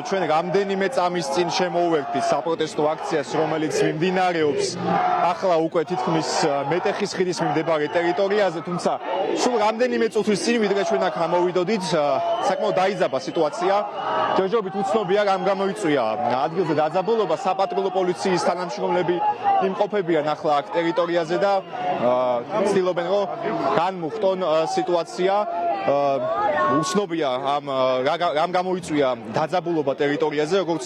ჩვენ რამდენიმე წამის წინ შემოვერთით საპროტესტო აქციას, რომელიც მიმდინარეობს ახლა უკვე თითქმის მეტეხის ხიდის მიმდებარე ტერიტორიაზე, თუმცა სულ რამდენიმე წუთის წინ ვიდრე ჩვენ აქ ამოვიდოდით, საკმაოდ დაიძაბა სიტუაცია. ჯერჯერობით უცნობია რამ გამოიწვია ადგილზე დაძაბულობა, საპატრულო პოლიციის თანამშრომლები იმყოფებიან ახლა აქ ტერიტორიაზე და ცდილობენ რომ განმუხტონ სიტუაცია. უცნობია რამ გამოიწვია დაძაბულობა ტერიტორიაზე, როგორც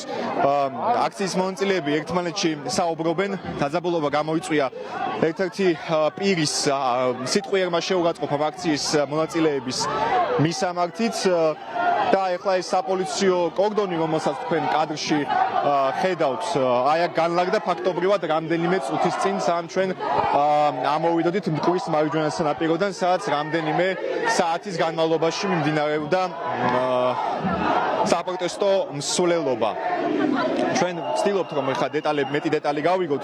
აქციის მონაწილეები ერთმანეთში საუბრობენ, დაძაბულობა გამოიწვია ერთ-ერთი პირის სიტყვიერმა შეურაცხყოფამ აქციის მონაწილეების მისამართით და ეხლა ეს საპოლიციო კორდონი, რომელსაც თქვენ კადრში ხედავთ, აი აქ განლაგდა ფაქტობრივად რამდენიმე წუთის წინ, სანამ ჩვენ ამოვიდოდით მტკვრის მარჯვენა სანაპიროდან, სადაც რამდენიმე საათის განმავლობაში მიმდინარეობდა საპროტესტო მსვლელობა. ჩვენ ვცდილობთ რომ ეხლა მეტი დეტალი გავიგოთ,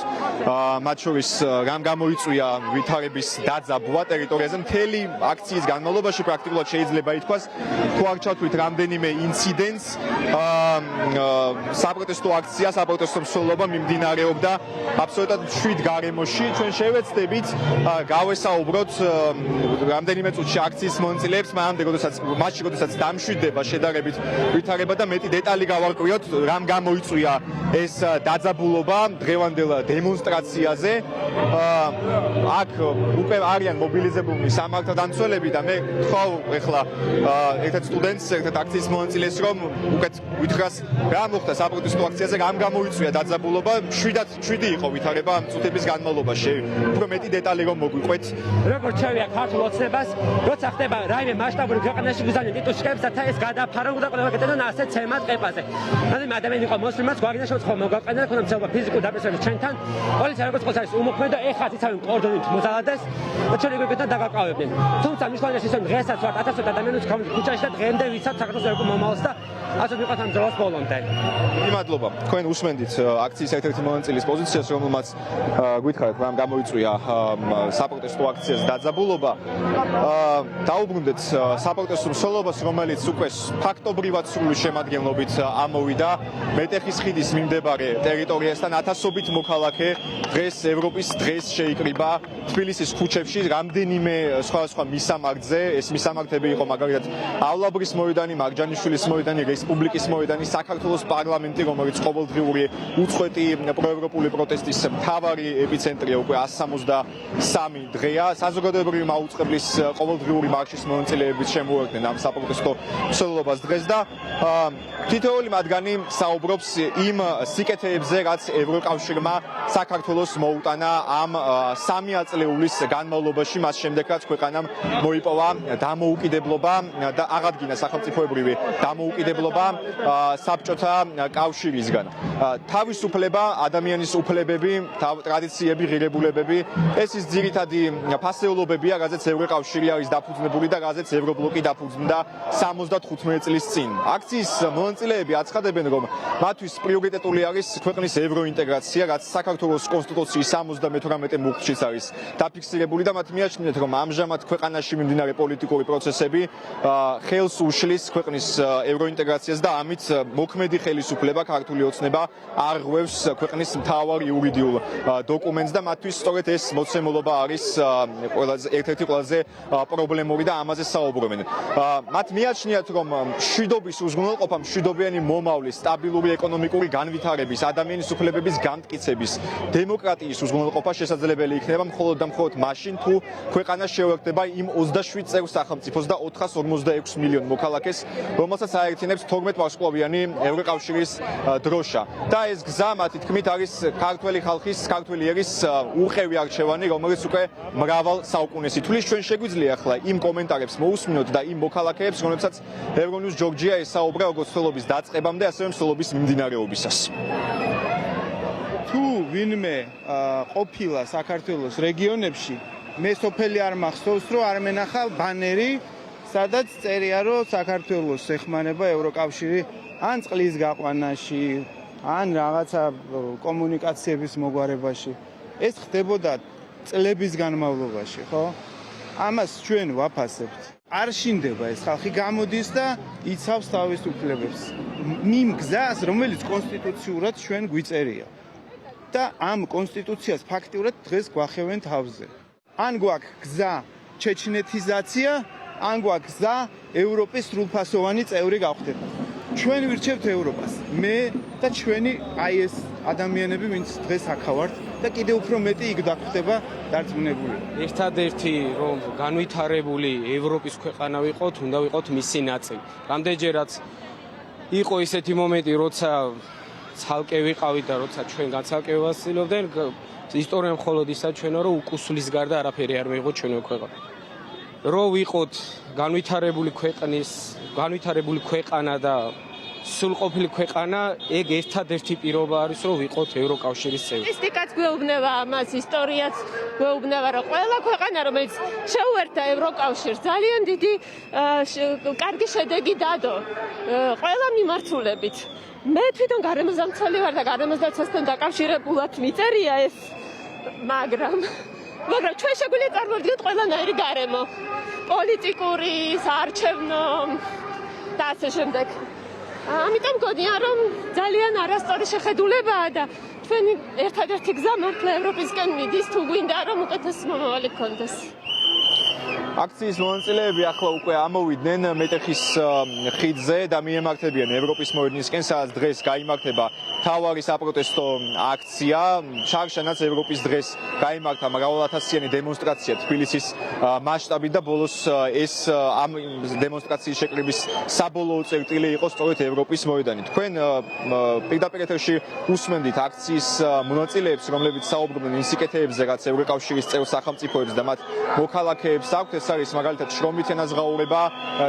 მათ შორის რამ გამოიწვია ვითარების დაძაბვა ტერიტორიაზე. მთელი აქციის განმავლობაში პრაქტიკულად შეიძლება ითქვას, თუ არ ჩავთვლით რამდენიმე ინციდენტს, საპროტესტო აქცია, საპროტესტო მსვლელობა მიმდინარეობდა აბსოლუტურად მშვიდ გარემოში. ჩვენ შევეცდებით გავესაუბროთ რამდენიმე წუთში აქციის მონაწილეებს, მაშინ როდესაც დამშვიდდება შედარებით ვითარება და მეტი დეტალი გავარკვიოთ, რამ გამოიწვია ეს დაძაბულობა დღევანდელ დემონსტრაციაზე. აქ უკვე არიან მობილიზებული სამართალდამცველები და მე ვთხოვ ეხლა ერთ-ერთ სტუდენტს, ერთ-ერთ აქციის მონაწილეს, რომ უკეთ ვითხრას რა მოხდა საპროტესტო აქციაზე, რამ გამოიწვია დაძაბულობა. 7 იყო ვითარება ამ წუთების განმავლობაში. უფრო მეტი დეტალი რომ მოგვიყვეთ. როგორც შევია ქართულ ოცნებას, როცა ხდება რაიმე მასშტაბური ქვეყანაში გუზანი ტიტუშკებს და ეს გადაფარო უნდა ყველა გეტანონ ასე ცემად ყეპაზე. რადგან ადამიანი იყო მოსლიმაც გვაგინა შეუცხო მოგაყენა ქონა მსაუბრა ფიზიკურ დაპრესების ჩვენთან. პოლიცია როგორც ყოველთვის არის უმოქმედო, ეხლა იცავენ კორდონით მოზალადეს და ჩვენ ეგრეთთან დაგაკავებდნენ. თუმცა მნიშვნელოვანი ის რომ დღესაც ვართ 1000 ადამიანის ქუჩაში და დღემდე ვიცავთ საქართველოს ეროვნულ მომავალს და ასე ვიყავთ ამ ძროს ბოლომდე. დიდი მადლობა. თქვენ უსმენდით აქციის ერთ-ერთი მონაწილის პოზიციას, რომელმაც გითხარით რამ გამოიწვია საპროტესტო აქციას დაძაბულობა. დაუბრუნდეთ საპროტესტო მსვლელობას, რომელიც უკვე ფაქტობრივად სრული შემადგენლობით ამოვიდა მეტეხის ხიდის მიმდებარე ტერიტორიასთან. ათასობით მოქალაქე დღეს ევროპის დღეს შეიკრიბა თბილისის ქუჩებში რამდენიმე სხვადასხვა მისამართზე. ეს მისამართები იყო მაგალითად ავლაბრის მოედანი, მარჯანიშვილის მოედანი, რესპუბლიკის მოედანი, საქართველოს პარლამენტი, რომელიც ყოველდღიური უწყვეტი პროევროპული პროტესტის მთავარი ეპიცენტრია უკვე 163 დღეა. საზოგადოებრივი მაუწყებლის ყოველდღიური მარშის მონაწილეებიც შემოერდნენ ამ საპროტესტო მსვლელობას დღეს და თითოეული მათგანი საუბრობს იმ სიკეთეებზე, რაც ევროკავშირმა საქართველოს მოუტანა ამ 3 აწლეულის განმავლობაში, მას შემდეგ რაც ქვეყანამ მოიპოვა დამოუკიდებლობა და აღადგინა სახელმწიფოებრივი დამოუკიდებლობა საბჭოთა კავშირისგან. თავისუფლება, ადამიანის უფლებები, ტრადიციები, ღირებულებები, ეს ის ძირითადი ფასეულობებია, რაზეც ევროკავშირი არის დაფუძნებული და რაზეც ევრობლოკი დაფუძნდა 75 წლის წინ. აქციის მონაწილეები აცხადებენ, რომ მათთვის პრიორიტეტული არის ქვეყნის ევროინტეგრაცია, რაც საქართველოს კონსტიტუციის 78 მუხტშიც არის დაფიქსირებული და მათ მიაჩნიათ, რომ ამჟამად ქვეყანაში მიმდინარე პოლიტიკური პროცესები ხელს უშლის ქვეყნის ევროინტეგრაციას და ამით მოქმედი ხელისუფლება, ქართული ოცნება არ ღვევს ქვეყნის მთავარ იურიდიულ დოკუმენტს და მათთვის სწორედ ეს მოცემულობა არის ერთ-ერთი ყველაზე პრობლემური და ამაზე საუბრობენ. მათ მიაჩნიათ, რომ მშვიდობის უზრუნველყოფა, მშვიდობიანი მომავლის, სტაბილური ეკონომიკური განვითარების, ადამიანის უფლებების განმტკიცების, დემოკრატიის უზრუნველყოფა შესაძლებელი იქნება მხოლოდ და მხოლოდ მაშინ, თუ ქვეყანა შეუერთდება იმ 27 წევრ სახელმწიფოს და 456 მილიონ მოქალაქეს, რომელსაც აერთიანებს 12 ვარსკვლავიანი ევროკავშირის დროშა. და ეს გზა, მათი თქმით, არის ქართველი ხალხის, ქართველი ერის უყევი არჩევანი, რომელიც უკვე მრავალ საუკუნეს ითვლის. ჩვენ შეგვიძლია ახლა იმ კომენტარებს მოусმინოთ და იმ მოქალაქეებს, რომლებსაც ევრონიუს ჯორჯია ესაუბრა როგორც მსვლელობის დაწყებამდე, ასევე მსვლელობის მიმდინარეობისას. თუ ვინმე ყოფილა საქართველოს რეგიონებში, მე სოფელი არ მახსოვს, რომ არ მენახა ბანერი, სადაც წერია, რომ საქართველოს ეხმარება ევროკავშირი ან წყლის გაყვანაში, ან რაღაცა კომუნიკაციების მოგვარებაში. ეს ხდებოდა წლების განმავლობაში, ხო? ამას ჩვენ ვაფასებთ. არ შინდება ეს ხალხი, გამოდის და იცავს თავის უფლებებს. იმ გზას, რომელიც კონსტიტუციურად ჩვენ გვიწერია. და ამ კონსტიტუციას ფაქტიურად დღეს გვახევენ თავზე. ან გვაქვს გზა ჩეჩნეთიზაცია, ან გვაქვს გზა ევროპის სრულფასოვანი წევრი გავხდება. ჩვენ ვირჩევთ ევროპას. მე და ჩვენი აი ეს ადამიანები, ვინც დღეს აქა ვართ და კიდევ უფრო მეტი იქ დაგვხდება დარწმუნებული. ერთადერთი რომ განვითარებული ევროპის ქვეყანა ვიყოთ, უნდა ვიყოთ მისი ნაწილი. რამდენჯერაც იყო ისეთი მომენტი, როცა ცალკე ვიყავით და როცა ჩვენ განცალკევას ცდილობდნენ, ისტორია მხოლოდ ისა ჩვენო რომ უკუსლის გარდა არაფერი არ მეიღოთ ჩვენო ქვეყანა. რო ვიყოთ განვითარებული ქვეყანა და სრულყოფილი ქვეყანა, ეგ ერთადერთი პირობა არის, რომ ვიყოთ ევროკავშირის წევრი. სტატისტიკაც გვეუბნება ამას, ისტორიაც გვეუბნება, რომ ყველა ქვეყანა, რომელიც შეუერთდა ევროკავშირს, ძალიან დიდი კარგი შედეგი დადო ყველა მიმართულებით. მე თვითონ გარემოსდამცველი ვარ და გარემოსდაცვასთან დაკავშირებულად მიწერია ეს, მაგრამ ჩვენ შეგვიძლია წარმოვიდგინოთ ყველანაირი გარემო, პოლიტიკური, საარჩევნო და ასე შემდეგ. ამიტომ მგონია, რომ ძალიან არასწორი შეხედულებაა და ჩვენი ერთადერთი გზა მართლა ევროპისკენ მიდის, თუ გვინდა რომ უკეთესი მომავალი გქონდეს. აქციის მონაწილეები ახლა უკვე ამოვიდნენ მეტეხის ხიდზე და მიემართებიან ევროპის მოედნისკენ, სადაც დღეს გაიმართება მთავარი საპროტესტო აქცია. შარშანაც ევროპის დღეს გაიმართა მრავალათასიანი დემონსტრაცია თბილისის მასშტაბით და ბოლოს ეს ამ დემონსტრაციის შეკრების საბოლოო წერტილი იყო სწორედ ევროპის მოედანი. თქვენ პირდაპირ ეთერში უსმენდით აქციის მონაწილეებს, რომლებიც საუბრობდნენ იმ სიკეთეებზე, რაც ევროკავშირის წევრ სახელმწიფოებს და მათ მოქალაქეებს აქვთ. ეს არის მაგალითად შრომითი ანაზღაურება,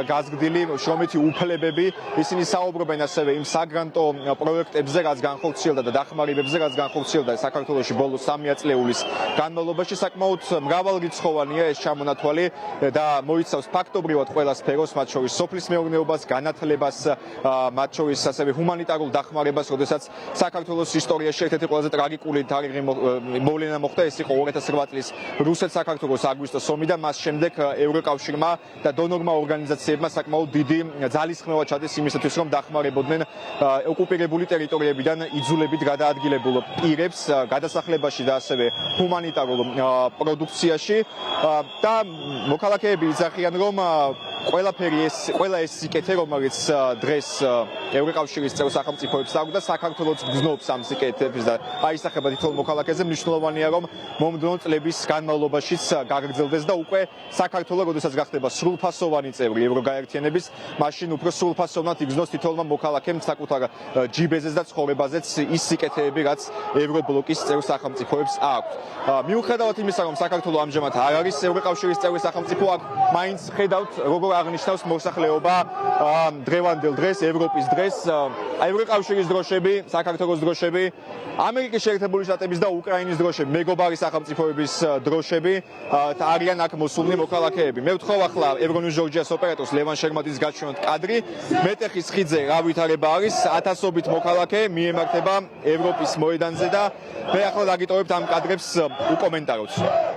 გაზრდილი შრომითი უფლებები. ისინი საუბრობენ ასევე იმ საგრანტო პროექტებზე, რაც განხორციელდა და დახმარებებზე, რაც განხორციელდა საქართველოში ბოლო 3 ათწლეულის განმავლობაში. საკმაოდ მრავალრიცხოვანია ეს ჩამონათვალი და მოიცავს ფაქტობრივად ყველა სფეროს, მათ შორის სოფლის მეურნეობას, განათლებას, მათ შორის ასევე ჰუმანიტარულ დახმარებას, როდესაც საქართველოს ისტორიაში ერთ-ერთი ყველაზე ტრაგიკული თარიღი მოვლენა მოხდა, ეს იყო 2008 წლის რუსეთ-საქართველოს აგვისტოს ომი და მას შემდეგ ევროკავშირმა და დონორმა ორგანიზაციებმა საკმაოდ დიდი ძალისხმევა ჩადეს იმისათვის, რომ დახმარებოდნენ ოკუპირებული ტერიტორიებიდან იძულებით გადაადგილებულ პირებს გადასახლებაში და ასევე ჰუმანიტარულ პროდუქციაში და მოქალაქეები იძახიან, რომ ყველა ეს სიკეთე, რომელიც დღეს ევროკავშირის წევრ სახელმწიფოებს აქვს და საქართველოს გზნობს ამ სიკეთებს და აისახება თითოეულ მოქალაქეზე, მნიშვნელოვანია, რომ მომდევნო წლების განმავლობაშიც გაგრძელდეს და უკვე საქართველო, როდესაც გახდება სრულფასოვანი წევრი ევროგაერთიანების, მაშინ უფრო სრულფასოვნად იგრძნოს თითოეულმა მოქალაქემ საკუთარ ჯიბეზეც და ცხოვრებაზეც ის სიკეთეები, რაც ევრობლოკის წევრ სახელმწიფოებს აქვს. მიუხედავად იმისა, რომ საქართველო ამჟამად არ არის ევროკავშირის წევრი სახელმწიფო, აქ მაინც ხედავთ, როგორ აღნიშნავს მოსახლეობა დღევანდელ დღეს, ევროპის დღეს, ევროკავშირის დროშები, საქართველოს დროშები, ამერიკის შეერთებული შტატების და უკრაინის დროშები, მეგობარი სახელმწიფოების დროშები და არიან აქ მოსულნი მოქალაქეები. მე ვთხოვ ახლა ევრონიუს ჯორჯიას ოპერატორს ლევან შერმაძის გაჩვენოთ კადრი. მეტეხის ხიდზე რა ვითარება არის, ათასობით მოქალაქე მიემართება ევროპის მოედანზე და მე ახლა დაგიტოვებთ ამ კადრებს უკომენტაროთ.